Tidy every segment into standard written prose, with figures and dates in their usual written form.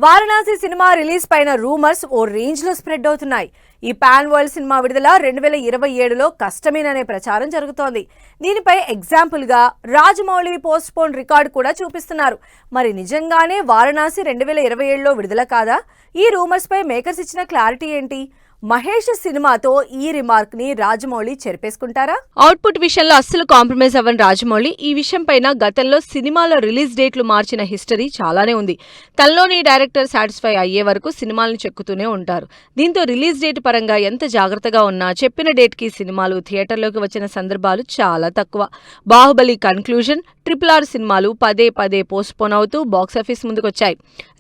Varanasi cinema release పైన rumours ఓ range లో spread అవుతున్నాయి. ఈ పాన్ వరల్డ్ సినిమా విడుదల 2027లో కష్టమేననే ప్రచారం జరుగుతోంది. దీనిపై ఎగ్జాంపుల్ గా రాజమౌళి పోస్ట్ పోన్ రికార్డు కూడా చూపిస్తున్నారు. మరి నిజంగానే వారణాసి 2027లో విడుదల కాదా? ఈ రూమర్స్ పై మేకర్స్ ఇచ్చిన క్లారిటీ ఏంటి? మహేష్ సినిమాతో ఈ రిమార్క్ ని రాజమౌళి చెరిపేసుకుంటారా? అవుట్పుట్ విషయంలో అస్సలు కాంప్రమైజ్ అవ్వని రాజమౌళి ఈ విషయం పైన గతంలో సినిమాల రిలీజ్ డేట్లు మార్చిన హిస్టరీ చాలానే ఉంది. తనలోని డైరెక్టర్ సాటిస్ఫై అయ్యే వరకు సినిమాలను చెక్కుతూనే ఉంటారు. దీంతో రిలీజ్ డేట్ పరంగా ఎంత జాగ్రత్తగా ఉన్నా చెప్పిన డేట్ కి సినిమాలు థియేటర్లోకి వచ్చిన సందర్భాలు చాలా తక్కువ. బాహుబలి కన్క్లూజన్, RRR సినిమాలు పదే పోస్ట్పోన్ అవుతూ బాక్సాఫీస్ ముందుకొచ్చాయి.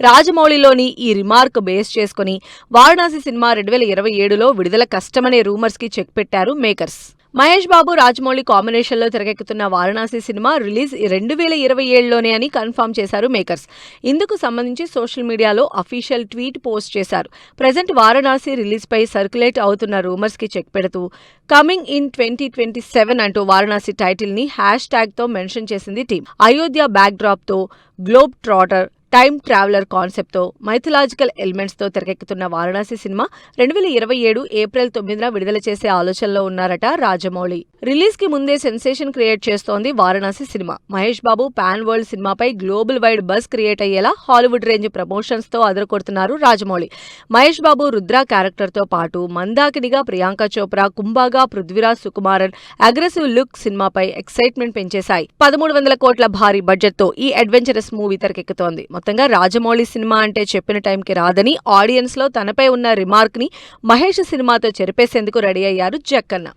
రాజమౌళిలోని ఈ రిమార్క్ బేస్ చేసుకుని వారణాసి సినిమా 2027లో విడుదల కష్టమనే రూమర్స్ కి చెక్ పెట్టారు మేకర్స్. మహేష్ బాబు, రాజమౌళి కాంబినేషన్లో తెరకెక్కుతున్న వారణాసి సినిమా రిలీజ్ 2027లోనే అని కన్ఫర్మ్ చేశారు మేకర్స్. ఇందుకు సంబంధించి సోషల్ మీడియాలో అఫీషియల్ ట్వీట్ పోస్ట్ చేశారు. ప్రజెంట్ వారణాసి రిలీజ్ పై సర్క్యులేట్ అవుతున్న రూమర్స్ కి చెక్ పెడుతూ కమింగ్ ఇన్ 2027 అంటూ వారణాసి టైటిల్ ని హ్యాష్ ట్యాగ్ తో మెన్షన్ చేసింది టీం. అయోధ్య బ్యాక్ డ్రాప్ తో, globe trotter, time traveller concept తో, మైథలాజికల్ ఎలిమెంట్స్ తో తెరకెక్కుతున్న వారణాసి సినిమా 2027 ఏప్రిల్ 9న విడుదల చేసే ఆలోచనలో ఉన్నారట రాజమౌళి. రిలీజ్ కి ముందే సెన్సేషన్ క్రియేట్ చేస్తోంది Varanasi cinema. Mahesh Babu pan world సినిమాపై గ్లోబల్ వైడ్ బజ్ క్రియేట్ అయ్యేలా హాలీవుడ్ రేంజ్ ప్రమోషన్స్ తో అదరకొడుతున్నారు రాజమౌళి. మహేష్ బాబు రుద్ర క్యారెక్టర్ తో పాటు మందాకినిగా ప్రియాంక చోప్రా, కుంభాగా పృథ్వీరాజ్ సుకుమారన్ అగ్రెసివ్ లుక్ సినిమాపై ఎక్సైట్మెంట్ పెంచేశాయి. 1300 కోట్ల భారీ బడ్జెట్ తో ఈ అడ్వెంచరస్ మూవీ తెరకెక్కుతోంది. మొత్తంగా రాజమౌళి సినిమా అంటే చెప్పిన టైంకి రాదని ఆడియన్స్ లో తనపై ఉన్న రిమార్క్ ని మహేష్ సినిమాతో చెరిపేసేందుకు రెడీ అయ్యారు జక్కన్న.